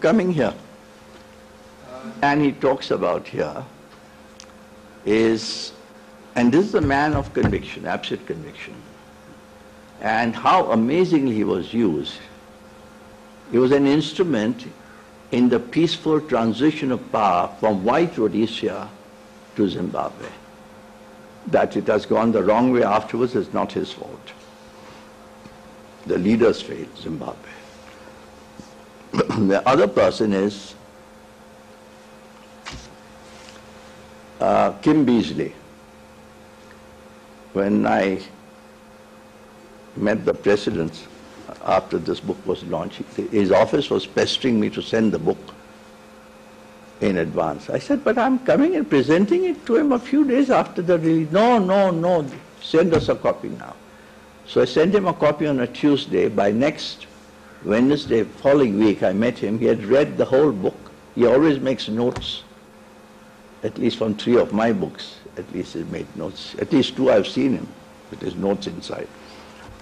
coming here. And he talks about here is, and this is a man of conviction, absolute conviction, and how amazingly he was used. He was an instrument in the peaceful transition of power from white Rhodesia to Zimbabwe. That it has gone the wrong way afterwards is not his fault. The leaders failed Zimbabwe. The other person is Kim Beazley. When I met the president after this book was launched, his office was pestering me to send the book in advance. I said, but I'm coming and presenting it to him a few days after the release. No, send us a copy now. So I sent him a copy on a Tuesday. By next Wednesday, following week, I met him. He had read the whole book. He always makes notes, at least from 3 of my books. At least he made notes. At least 2 I've seen him with his notes inside.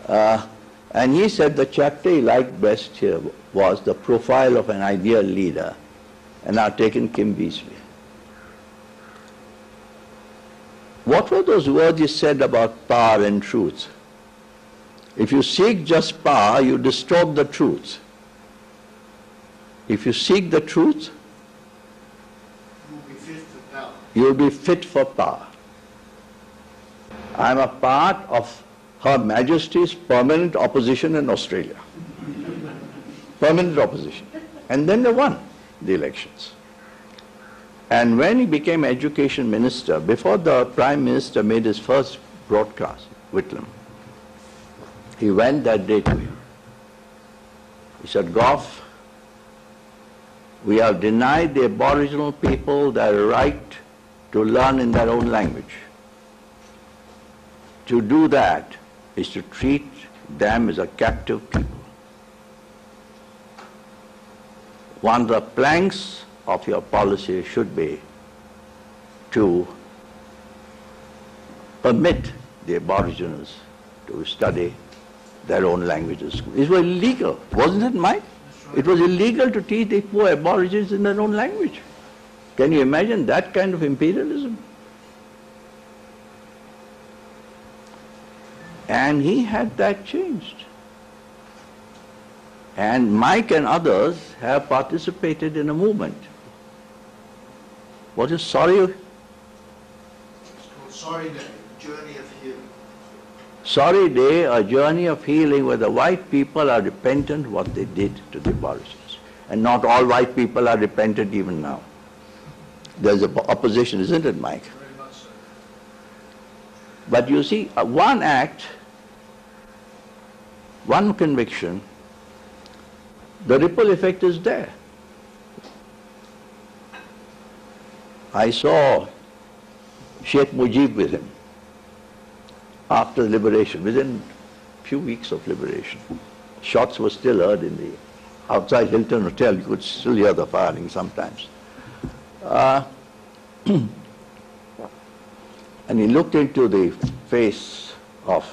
And he said the chapter he liked best here was the profile of an ideal leader. And I've taken Kim Beazley. What were those words he said about power and truth? If you seek just power, you distort the truth. If you seek the truth, you'll be fit for power. I'm a part of Her Majesty's permanent opposition in Australia. Permanent opposition. And then they won the elections. And when he became education minister, before the Prime Minister made his first broadcast, Whitlam, he went that day to him. He said, Gough, we have denied the Aboriginal people their right to learn in their own language. To do that is to treat them as a captive people. One of the planks of your policy should be to permit the Aboriginals to study their own languages. It was illegal, wasn't it, Mike? Right. It was illegal to teach the poor Aborigines in their own language. Can you imagine that kind of imperialism? And he had that changed. And Mike and others have participated in a movement. What is sorry? It's called Sorry Day, Journey of Healing. Sorry Day, a journey of healing where the white people are repentant what they did to the Aborigines. And not all white people are repentant even now. There's an opposition, isn't it, Mike? Very much so. But you see, one act, one conviction, the ripple effect is there. I saw Sheikh Mujib with him after liberation, within a few weeks of liberation. Shots were still heard in the outside Hilton Hotel. You could still hear the firing sometimes. And he looked into the face of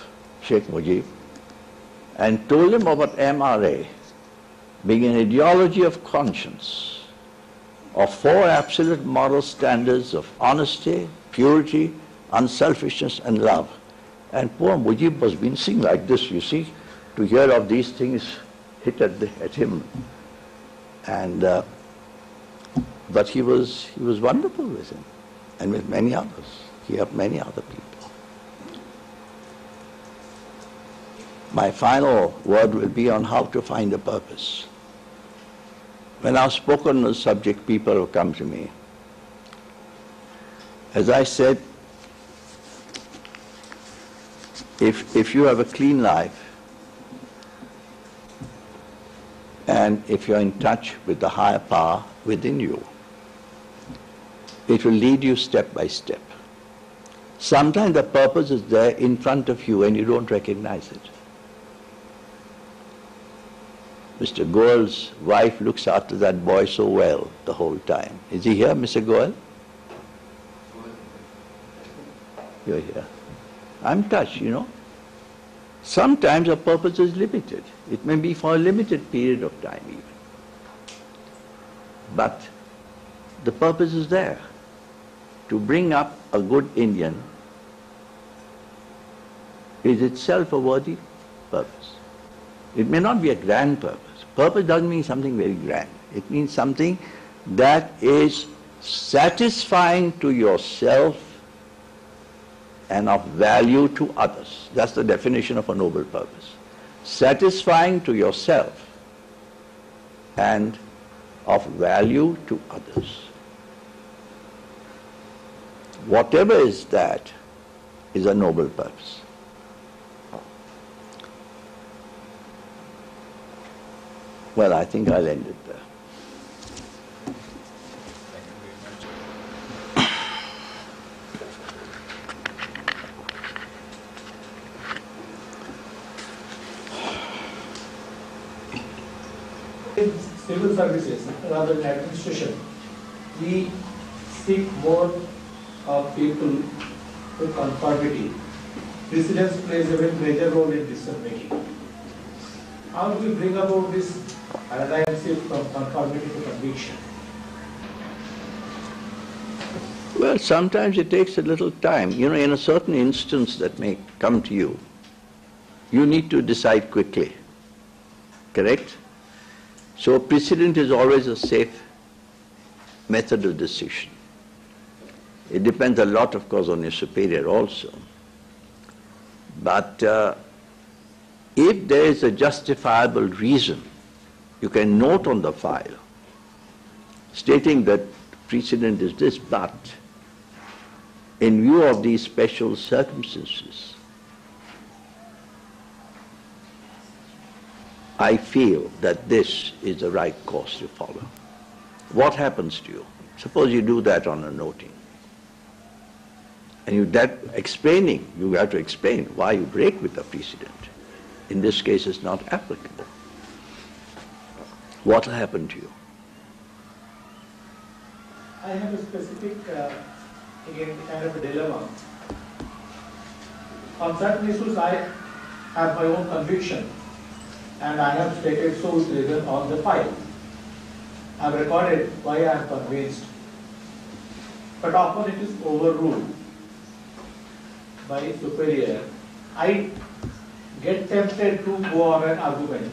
Sheikh Mujib and told him about MRA being an ideology of conscience, of 4 absolute moral standards of honesty, purity, unselfishness, and love. And poor Mujib was wincing like this, you see, to hear of these things hit at him. And but he was wonderful with him, and with many others. He helped many other people. My final word will be on how to find a purpose. When I've spoken on the subject, people have come to me. As I said, if you have a clean life, and if you're in touch with the higher power within you, it will lead you step by step. Sometimes the purpose is there in front of you and you don't recognize it. Mr. Goel's wife looks after that boy so well the whole time. Is he here, Mr. Goel? You're here. I'm touched, you know. Sometimes a purpose is limited. It may be for a limited period of time even. But the purpose is there, to bring up a good Indian is itself a worthy purpose. It may not be a grand purpose. Purpose doesn't mean something very grand. It means something that is satisfying to yourself and of value to others. That's the definition of a noble purpose. Satisfying to yourself and of value to others. Whatever is that is a noble purpose. Well, I think I'll end it there. In civil services rather than administration, we seek more of people with conformity. Precedence plays a very major role in decision making. How do we bring about this paradigm shift from conformity to conviction? Well, sometimes it takes a little time. You know, in a certain instance that may come to you, you need to decide quickly. Correct? So precedent is always a safe method of decision. It depends a lot, of course, on your superior also. But if there is a justifiable reason, you can note on the file stating that precedent is this, but in view of these special circumstances, I feel that this is the right course to follow. What happens to you? Suppose you do that on a noting. And you explaining, you have to explain why you break with the precedent. In this case, it's not applicable. What will happen to you? I have a specific, again, kind of a dilemma. On certain issues, I have my own conviction, and I have stated so reason on the file. I have recorded why I am convinced, but often it is overruled by superior. I get tempted to go on an argument.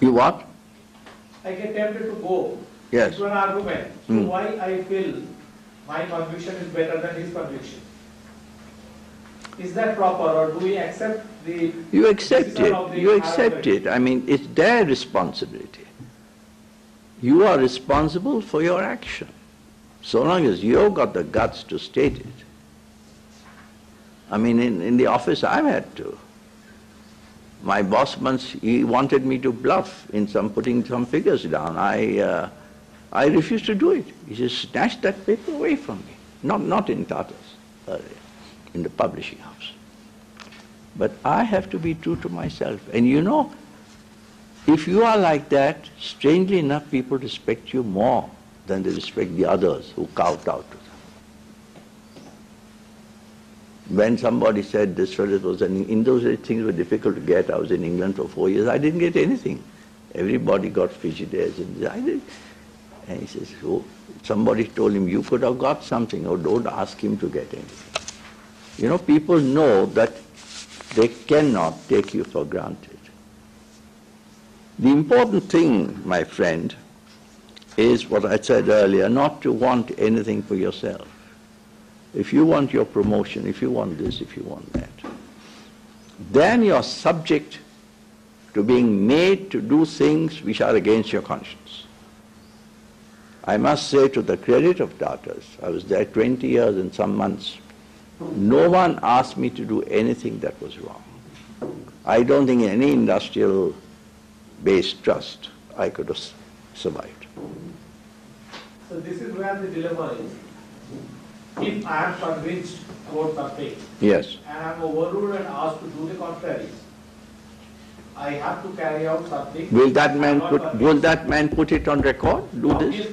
You what? I get tempted to go Yes. into an argument. So why I feel my conviction is better than his conviction? Is that proper, or do we accept the... You accept decision of it. the You accept argument? it. I mean, it's their responsibility. You are responsible for your action. So long as you've got the guts to state it. I mean, in the office I've had to. My boss once, he wanted me to bluff in putting some figures down. I refused to do it. He just snatched that paper away from me. Not in Tata's, in the publishing house. But I have to be true to myself. And you know, if you are like that, strangely enough, people respect you more than they respect the others who kowtow to them. When somebody said this fellow was, in those days things were difficult to get. I was in England for 4 years. I didn't get anything. Everybody got Frigidaires and I did. And he says, oh, somebody told him, you could have got something, or don't ask him to get anything. You know, people know that they cannot take you for granted. The important thing, my friend, is what I said earlier, not to want anything for yourself. If you want your promotion, if you want this, if you want that, then you're subject to being made to do things which are against your conscience. I must say, to the credit of Tatas, I was there 20 years and some months, no one asked me to do anything that was wrong. I don't think in any industrial-based trust I could have survived. So this is where the dilemma is. If I am convinced about something, Yes. and I am overruled and asked to do the contrary, I have to carry out something. Will that I am man not put, convinced. will that man put it on record? Do this?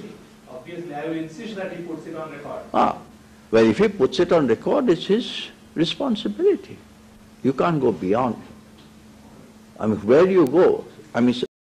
Obviously, I will insist that he puts it on record. Well, if he puts it on record, it's his responsibility. You can't go beyond. I mean, where do you go? I mean,